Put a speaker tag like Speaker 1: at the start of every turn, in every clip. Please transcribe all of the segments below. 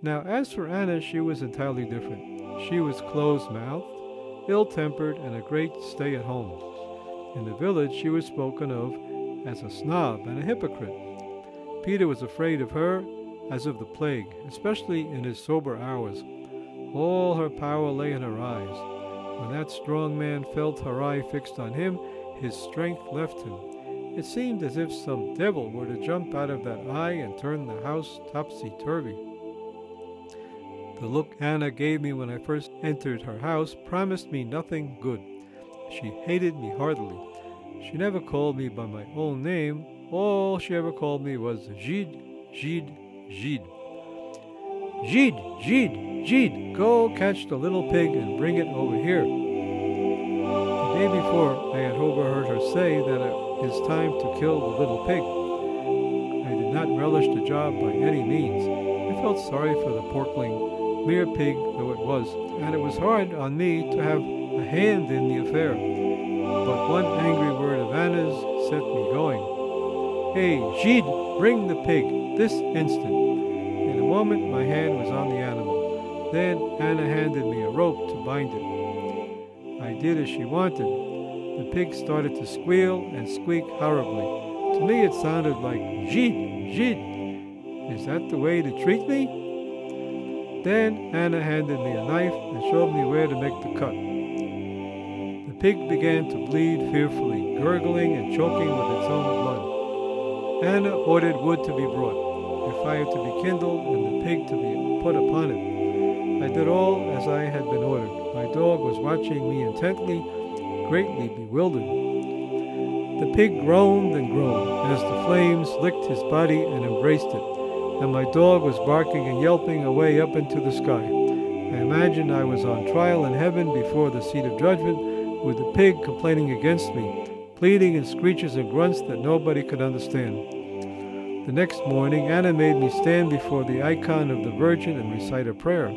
Speaker 1: Now, as for Anna, she was entirely different. She was close-mouthed, ill-tempered, and a great stay-at-home. In the village, she was spoken of as a snob and a hypocrite. Peter was afraid of her as of the plague, especially in his sober hours. All her power lay in her eyes. When that strong man felt her eye fixed on him, his strength left him. It seemed as if some devil were to jump out of that eye and turn the house topsy-turvy. The look Anna gave me when I first entered her house promised me nothing good. She hated me heartily. She never called me by my own name. All she ever called me was Gide, Gide, Gide. Gide, Gide, Gide, go catch the little pig and bring it over here. The day before, I had overheard her say that it is time to kill the little pig. I did not relish the job by any means. I felt sorry for the porkling, mere pig though it was, and it was hard on me to have a hand in the affair. But one angry word of Anna's set me going. Hey, Gide, bring the pig, this instant. In a moment, my hand was on the animal. Then Anna handed me a rope to bind it. I did as she wanted. The pig started to squeal and squeak horribly. To me, it sounded like, Gide, Gide. Is that the way to treat me? Then Anna handed me a knife and showed me where to make the cut. The pig began to bleed fearfully, gurgling and choking with its own blood. Anna ordered wood to be brought, a fire to be kindled, and the pig to be put upon it. I did all as I had been ordered. My dog was watching me intently, greatly bewildered. The pig groaned and groaned as the flames licked his body and embraced it, and my dog was barking and yelping away up into the sky. I imagined I was on trial in heaven before the seat of judgment, with the pig complaining against me, pleading in screeches and grunts that nobody could understand. The next morning, Anna made me stand before the icon of the Virgin and recite a prayer.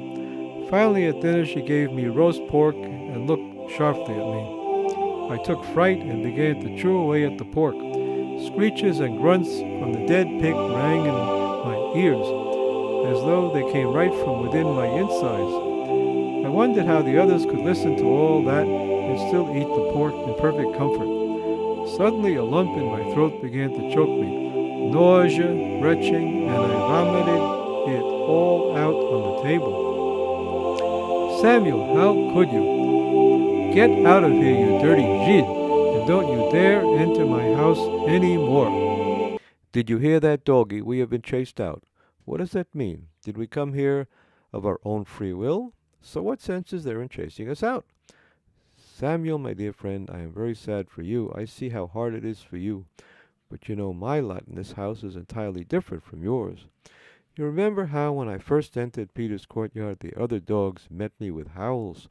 Speaker 1: Finally, at dinner, she gave me roast pork and looked sharply at me. I took fright and began to chew away at the pork. Screeches and grunts from the dead pig rang in my ears, as though they came right from within my insides. I wondered how the others could listen to all that and still eat the pork in perfect comfort. Suddenly, a lump in my throat began to choke me. Nausea, retching, and I vomited it all out on the table. Samuel, how could you? Get out of here, you dirty Gide, and don't you dare enter my house any more.
Speaker 2: Did you hear that, doggy? We have been chased out. What does that mean? Did we come here of our own free will? So what sense is there in chasing us out? Samuel, my dear friend, I am very sad for you. I see how hard it is for you. But you know, my lot in this house is entirely different from yours. You remember how when I first entered Peter's courtyard, the other dogs met me with howls,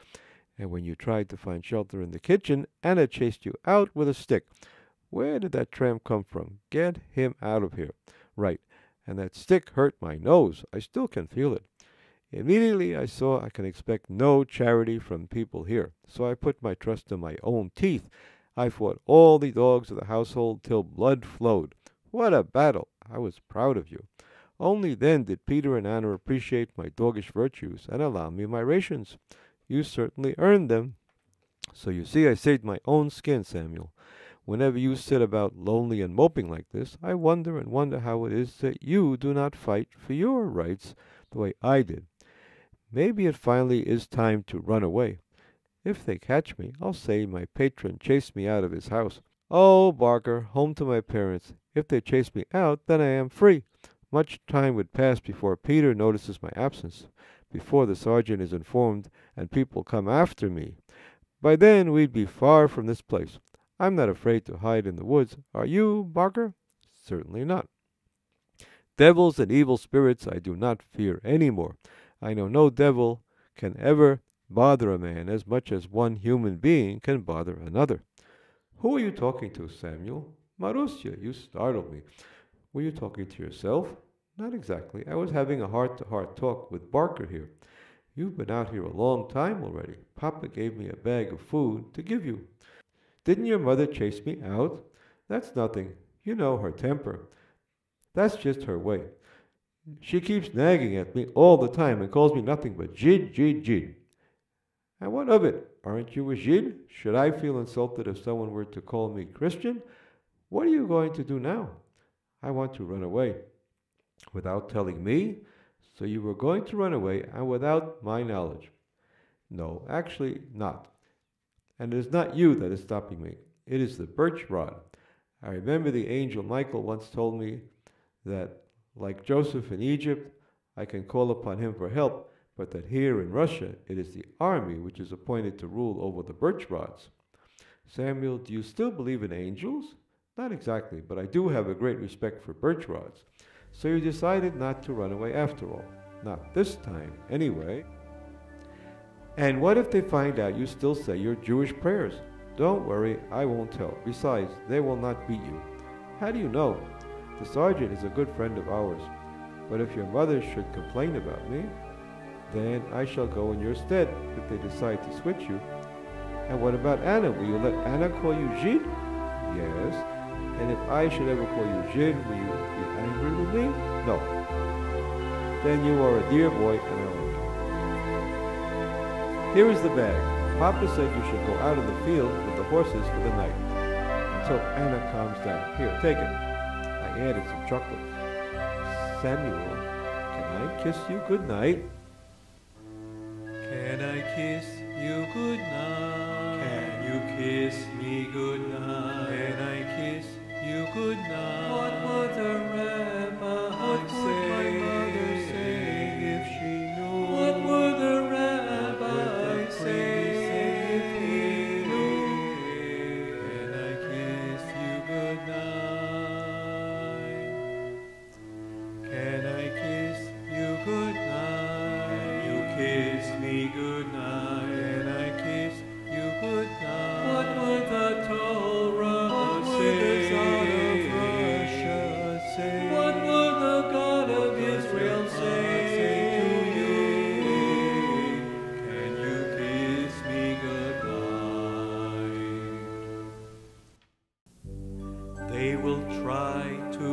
Speaker 2: and when you tried to find shelter in the kitchen, Anna chased you out with a stick. Where did that tramp come from? Get him out of here. Right, and that stick hurt my nose. I still can feel it. Immediately I saw I can expect no charity from people here, so I put my trust in my own teeth. I fought all the dogs of the household till blood flowed. What a battle! I was proud of you. Only then did Peter and Anna appreciate my doggish virtues and allow me my rations. You certainly earned them. So you see I saved my own skin, Samuel. Whenever you sit about lonely and moping like this, I wonder and wonder how it is that you do not fight for your rights the way I did. Maybe it finally is time to run away. If they catch me, I'll say my patron chased me out of his house. Oh, Barker, home to my parents. If they chase me out, then I am free. Much time would pass before Peter notices my absence, before the sergeant is informed and people come after me. By then we'd be far from this place. I'm not afraid to hide in the woods. Are you, Barker? Certainly not. Devils and evil spirits I do not fear any more. I know no devil can ever bother a man as much as one human being can bother another. Who are you talking to, Samuel? Marussia, you startled me. Were you talking to yourself? Not exactly. I was having a heart-to-heart talk with Barker here. You've been out here a long time already. Papa gave me a bag of food to give you. Didn't your mother chase me out? That's nothing. You know her temper. That's just her way. She keeps nagging at me all the time and calls me nothing but Jid, Jid, Jid. And what of it? Aren't you a Jid? Should I feel insulted if someone were to call me Christian? What are you going to do now? I want to run away. Without telling me? So you were going to run away and without my knowledge? No, actually not. And it is not you that is stopping me. It is the birch rod. I remember the angel Michael once told me that, like Joseph in Egypt, I can call upon him for help, but that here in Russia it is the army which is appointed to rule over the birch rods. Samuel, do you still believe in angels? Not exactly, but I do have a great respect for birch rods. So you decided not to run away after all. Not this time, anyway. And what if they find out you still say your Jewish prayers? Don't worry, I won't tell. Besides, they will not beat you. How do you know? The sergeant is a good friend of ours. But if your mother should complain about me, then I shall go in your stead if they decide to switch you. And what about Anna? Will you let Anna call you Jid? Yes. And if I should ever call you Jid, will you be angry with me? No. Then you are a dear boy and I like you. Here is the bag. Papa said you should go out in the field with the horses for the night, until Anna calms down. Here, take it. I added some chocolates. Samuel, can I kiss you good night?
Speaker 3: Can I kiss you good night? Can you kiss me good night? Can I kiss you good night? What would the rabbi say? What would my mother say if she knew? What would the rabbi say if he knew? Can I kiss you good night? Can I kiss you good night? Can you kiss me good night? Can I kiss you good night? What would the Torah say? What would the God of Israel say to you? Can you kiss me goodnight? They will try to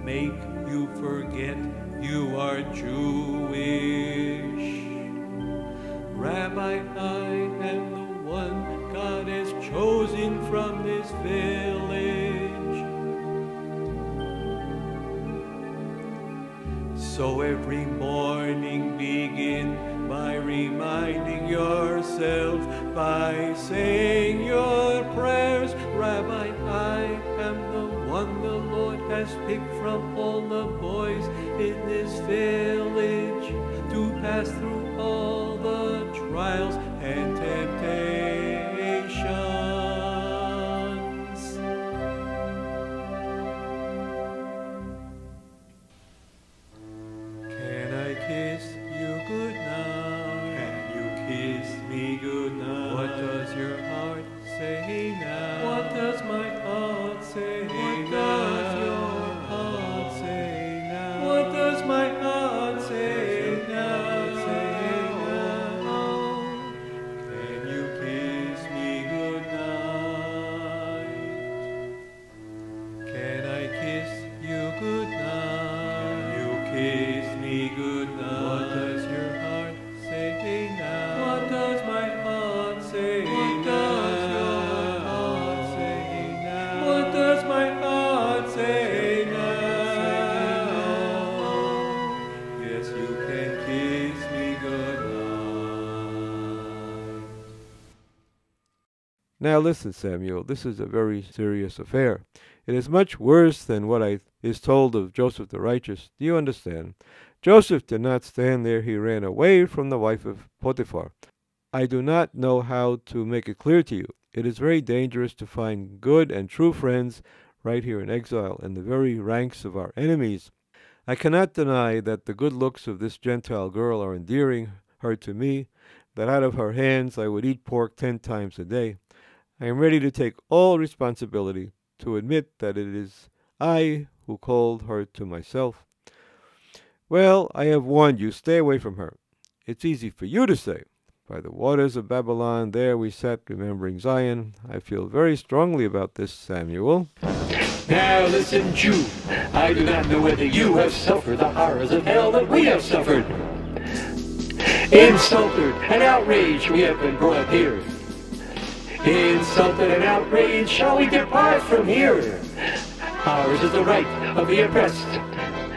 Speaker 3: make you forget you are Jewish. Rabbi, I am the one God has chosen from this village. So every morning begin by reminding yourself, by saying your prayers. Rabbi, I am the one the Lord has picked from all the boys in this village to pass through all the trials and temptations. Can I kiss you good night? Can you kiss me good night? What does your heart say now? What does my heart say now? What does your heart say now? What does my heart say now? Can you kiss me good night? Can I kiss you good night? Can you kiss me good night? What does your heart say now? What does my heart say now? What does your heart say now? What does my heart say now? Yes, you can kiss me good night.
Speaker 2: Now listen, Samuel, this is a very serious affair. It is much worse than what is told of Joseph the righteous. Do you understand? Joseph did not stand there. He ran away from the wife of Potiphar. I do not know how to make it clear to you. It is very dangerous to find good and true friends right here in exile, in the very ranks of our enemies. I cannot deny that the good looks of this Gentile girl are endearing her to me, that out of her hands I would eat pork 10 times a day. I am ready to take all responsibility, to admit that it is I who called her to myself. Well, I have warned you, stay away from her. It's easy for you to say. By the waters of Babylon, there we sat remembering Zion. I feel very strongly about this, Samuel.
Speaker 4: Now listen, Jew, I do not know whether you have suffered the horrors of hell that we have suffered. Insulted and outraged we have been brought here. Insulted and outraged shall we depart from here. Ours is the right of the oppressed.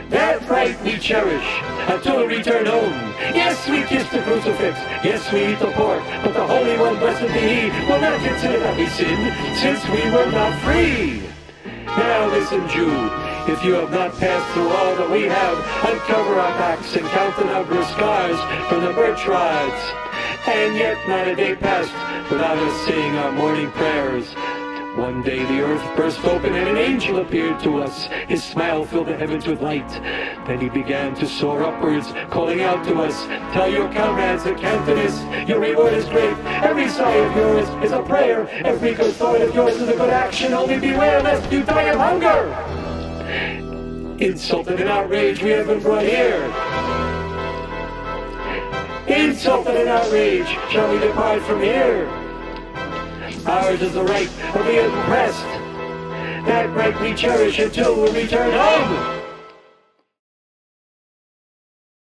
Speaker 4: That right we cherish until we return home. Yes, we kiss the crucifix. Yes, we eat the pork. But the Holy One, blessed be He, will not consider that we sinned, since we were not free. Now listen, Jew, if you have not passed through all that we have, uncover our backs and count the number of scars from the birch rods. And yet not a day passed without us saying our morning prayers. One day the earth burst open and an angel appeared to us. His smile filled the heavens with light. Then he began to soar upwards, calling out to us, tell your comrades, the cantonists, your reward is great. Every sigh of yours is a prayer. Every good thought of yours is a good action. Only beware lest you die of hunger. Insulted and outraged we have been brought here. Insulted and outraged shall we depart from here. Ours is the right of the oppressed. That right we cherish until we return home.